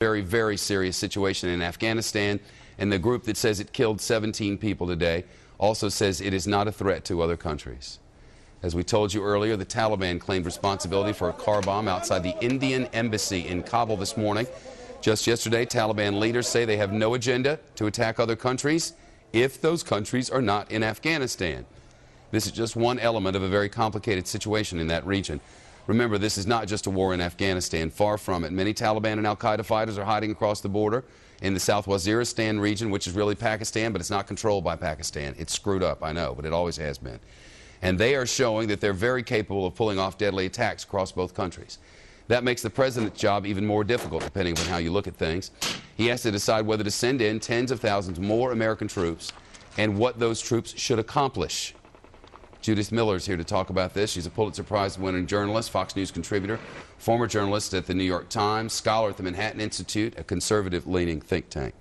Very, very serious situation in Afghanistan, and the group that says it killed 17 people today also says it is not a threat to other countries. As we told you earlier, the Taliban claimed responsibility for a car bomb outside the Indian embassy in Kabul this morning. Just yesterday, Taliban leaders say they have no agenda to attack other countries if those countries are not in Afghanistan. This is just one element of a very complicated situation in that region. Remember, this is not just a war in Afghanistan. Far from it. Many Taliban and al-Qaeda fighters are hiding across the border in the South Waziristan region, which is really Pakistan, but it's not controlled by Pakistan. It's screwed up, I know, but it always has been. And they are showing that they're very capable of pulling off deadly attacks across both countries. That makes the president's job even more difficult, depending on how you look at things. He has to decide whether to send in tens of thousands more American troops and what those troops should accomplish. Judith Miller is here to talk about this. She's a Pulitzer Prize-winning journalist, Fox News contributor, former journalist at the New York Times, scholar at the Manhattan Institute, a conservative-leaning think tank.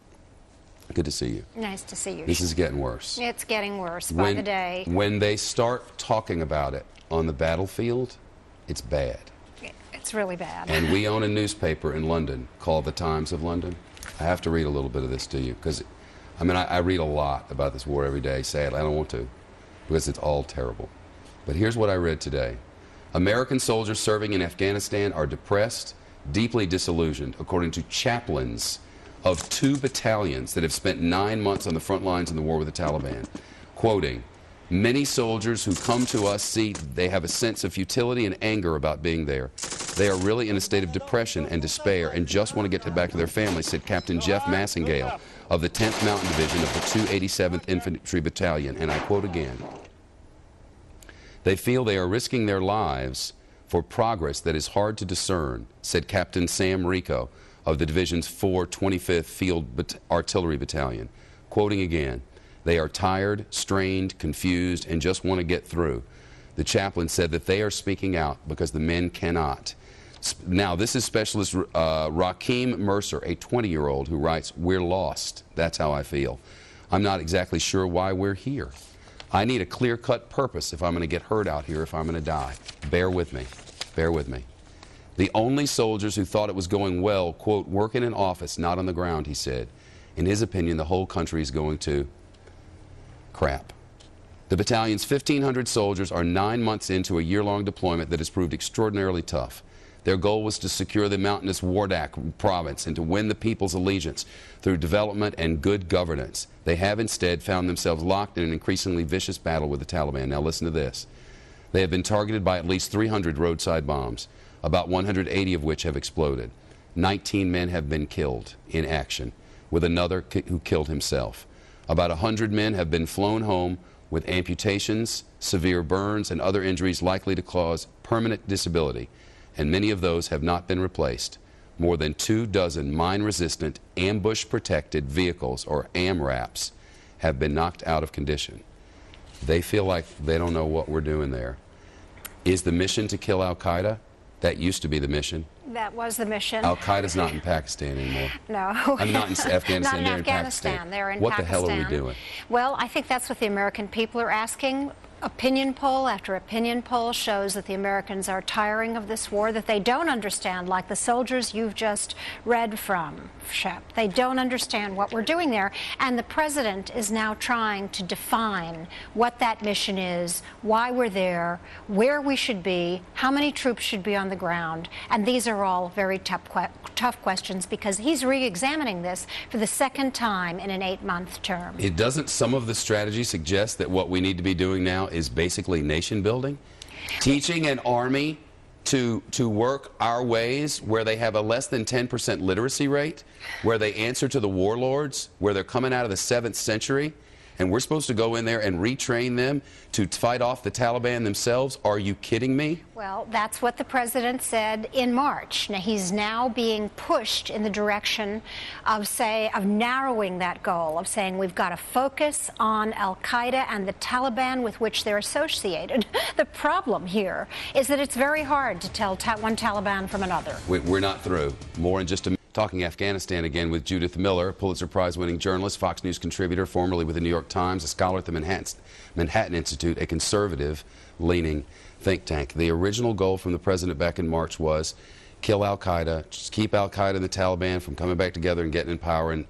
Good to see you. Nice to see you. This is getting worse. It's getting worse by the day. When they start talking about it on the battlefield, it's bad. It's really bad. And we own a newspaper in London called The Times of London. I have to read a little bit of this to you because, I mean, I read a lot about this war every day, sadly. I don't want to, because it's all terrible. But here's what I read today. American soldiers serving in Afghanistan are depressed, deeply disillusioned, according to chaplains of 2 battalions that have spent 9 months on the front lines in the war with the Taliban. Quoting, "Many soldiers who come to us see they have a sense of futility and anger about being there. They are really in a state of depression and despair and just want to get back to their families," said Captain Jeff Massingale of the 10th Mountain Division of the 287th Infantry Battalion. And I quote again, "They feel they are risking their lives for progress that is hard to discern," said Captain Sam Rico of the division's 425th Field Artillery Battalion. Quoting again, "They are tired, strained, confused, and just want to get through." The chaplain said that they are speaking out because the men cannot. Now, this is Specialist Rakeem Mercer, a 20-year-old who writes, "We're lost. That's how I feel. I'm not exactly sure why we're here. I need a clear-cut purpose if I'm going to get hurt out here, if I'm going to die. Bear with me. Bear with me." The only soldiers who thought it was going well, quote, "work in an office, not on the ground," he said. In his opinion, the whole country is going to crap. The battalion's 1,500 soldiers are 9 months into a year-long deployment that has proved extraordinarily tough. Their goal was to secure the mountainous Wardak province and to win the people's allegiance through development and good governance. They have instead found themselves locked in an increasingly vicious battle with the Taliban. Now listen to this. They have been targeted by at least 300 roadside bombs, about 180 of which have exploded. 19 men have been killed in action, with another who killed himself. About 100 men have been flown home with amputations, severe burns, and other injuries likely to cause permanent disability, and many of those have not been replaced. More than 24 mine-resistant, ambush-protected vehicles, or AMRAPs, have been knocked out of condition. They feel like they don't know what we're doing there. Is the mission to kill al-Qaeda? That used to be the mission. That was the mission. Al-Qaeda's not in Pakistan anymore. No. I'm not in Afghanistan. Not in They're Afghanistan. in Pakistan. They're in what Pakistan. What the hell are we doing? Well, I think that's what the American people are asking. Opinion poll after opinion poll shows that the Americans are tiring of this war, that they don't understand, like the soldiers you've just read from, Shep. They don't understand what we're doing there. And the president is now trying to define what that mission is, why we're there, where we should be, how many troops should be on the ground. And these are all very tough questions because he's re-examining this for the second time in an 8-month term. It doesn't some of the strategy suggest that what we need to be doing now is basically nation building? Teaching an army to work our ways where they have a less than 10% literacy rate, where they answer to the warlords, where they're coming out of the 7th century, and we're supposed to go in there and retrain them to fight off the Taliban themselves? Are you kidding me? Well, that's what the president said in March. Now, he's now being pushed in the direction of narrowing that goal, of saying we've got to focus on al-Qaeda and the Taliban with which they're associated. The problem here is that it's very hard to tell one Taliban from another. We're not through. More in just a minute. Talking Afghanistan again with Judith Miller, Pulitzer Prize-winning journalist, Fox News contributor, formerly with the New York Times, a scholar at the Manhattan Institute, a conservative-leaning think tank. The original goal from the president back in March was kill al-Qaeda, just keep al-Qaeda and the Taliban from coming back together and getting in power, and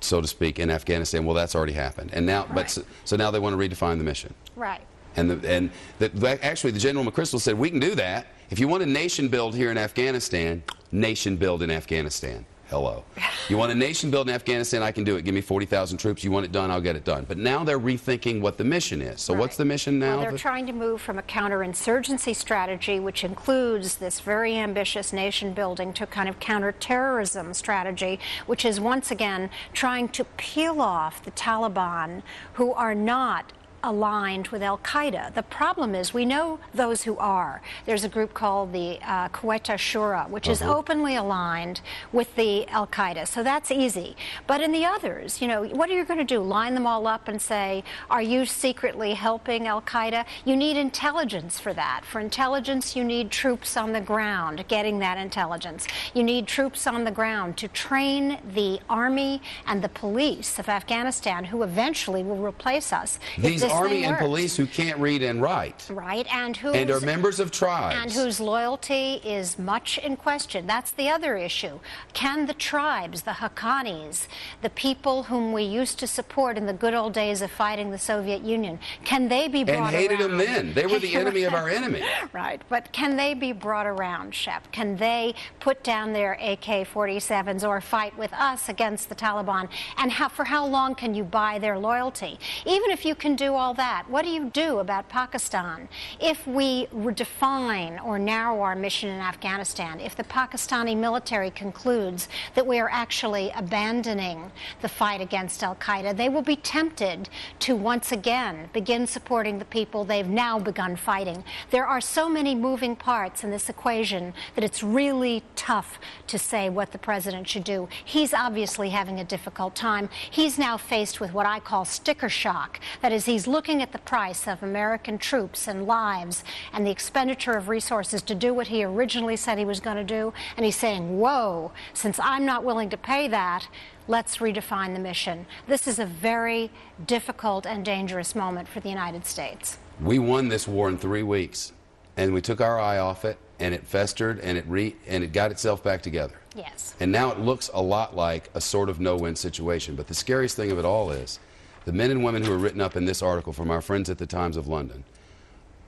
so to speak, in Afghanistan. Well, that's already happened, and now, right. so now they want to redefine the mission. Right. And actually, the General McChrystal said, we can do that. If you want a nation build here in Afghanistan, nation build in Afghanistan. Hello. You want a nation build in Afghanistan, I can do it. Give me 40,000 troops. You want it done, I'll get it done. But now they're rethinking what the mission is. So what's the mission now? Well, they're trying to move from a counterinsurgency strategy, which includes this very ambitious nation building, to kind of counterterrorism strategy, which is once again trying to peel off the Taliban, who are not aligned with al-Qaeda. The problem is, we know those who are. There's a group called the Quetta Shura, which is openly aligned with the al-Qaeda, so that's easy. But in the others, you know, what are you going to do? Line them all up and say, are you secretly helping al-Qaeda? You need intelligence for that. For intelligence, you need troops on the ground getting that intelligence. You need troops on the ground to train the army and the police of Afghanistan, who eventually will replace us. These army and police who can't read and write. Right, and are members of tribes. And whose loyalty is much in question. That's the other issue. Can the tribes, the Haqqanis, the people whom we used to support in the good old days of fighting the Soviet Union, can they be brought around? And hated them then. They were the enemy of our enemy. Right, but can they be brought around, Shep? Can they put down their AK-47s or fight with us against the Taliban? And for how long can you buy their loyalty? Even if you can do all that, what do you do about Pakistan? If we redefine or narrow our mission in Afghanistan, if the Pakistani military concludes that we are actually abandoning the fight against al-Qaeda, they will be tempted to once again begin supporting the people they've now begun fighting. There are so many moving parts in this equation that it's really tough to say what the president should do. He's obviously having a difficult time. He's now faced with what I call sticker shock. That is, he's looking at the price of American troops and lives and the expenditure of resources to do what he originally said he was going to do, and he's saying, whoa, since I'm not willing to pay that, let's redefine the mission. This is a very difficult and dangerous moment for the United States. We won this war in 3 weeks, and we took our eye off it, and it festered, and it got itself back together. Yes. And now it looks a lot like a sort of no-win situation. But the scariest thing of it all is the men and women who are written up in this article from our friends at the Times of London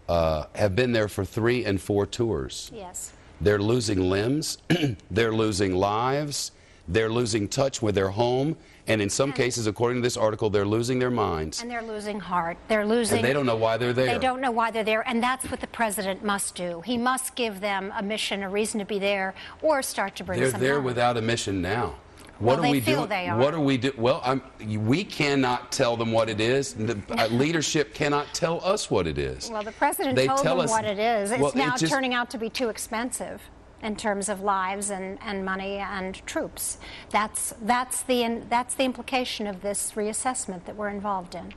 have been there for 3 and 4 tours. Yes. They're losing limbs, they're losing lives, they're losing touch with their home, and in some cases, according to this article, they're losing their minds. And they're losing heart. They're losing... And they don't know why they're there. They don't know why they're there, and that's what the president must do. He must give them a mission, a reason to be there, or start to bring some They're there home. without a mission now. Well, What are we feel doing? they are. What are we doing? Well, we cannot tell them what it is. The leadership cannot tell us what it is. Well, the president They told tell them us what it is. It's well, now turning out to be too expensive in terms of lives and money and troops. That's the implication of this reassessment that we're involved in.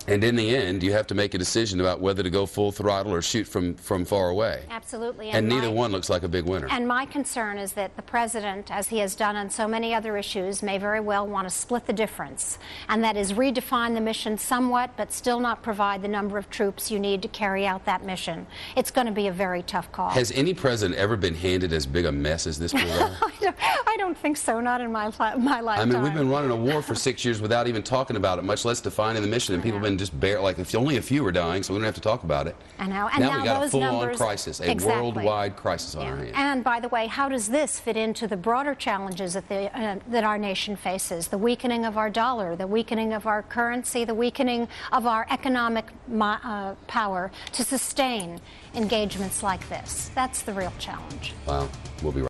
And in the end, you have to make a decision about whether to go full throttle or shoot from far away. Absolutely. And neither one looks like a big winner. And my concern is that the president, as he has done on so many other issues, may very well want to split the difference. And that is redefine the mission somewhat, but still not provide the number of troops you need to carry out that mission. It's going to be a very tough call. Has any president ever been handed as big a mess as this poor guy? I don't think so, not in my lifetime. I mean, we've been running a war for 6 years without even talking about it, much less defining the mission, and people have been just like, if only a few are dying, so we don't have to talk about it. And now we got a full-on numbers, crisis, a worldwide crisis on our hands. And by the way, how does this fit into the broader challenges that our nation faces? The weakening of our dollar, the weakening of our currency, the weakening of our economic power to sustain engagements like this. That's the real challenge. Wow. We'll be right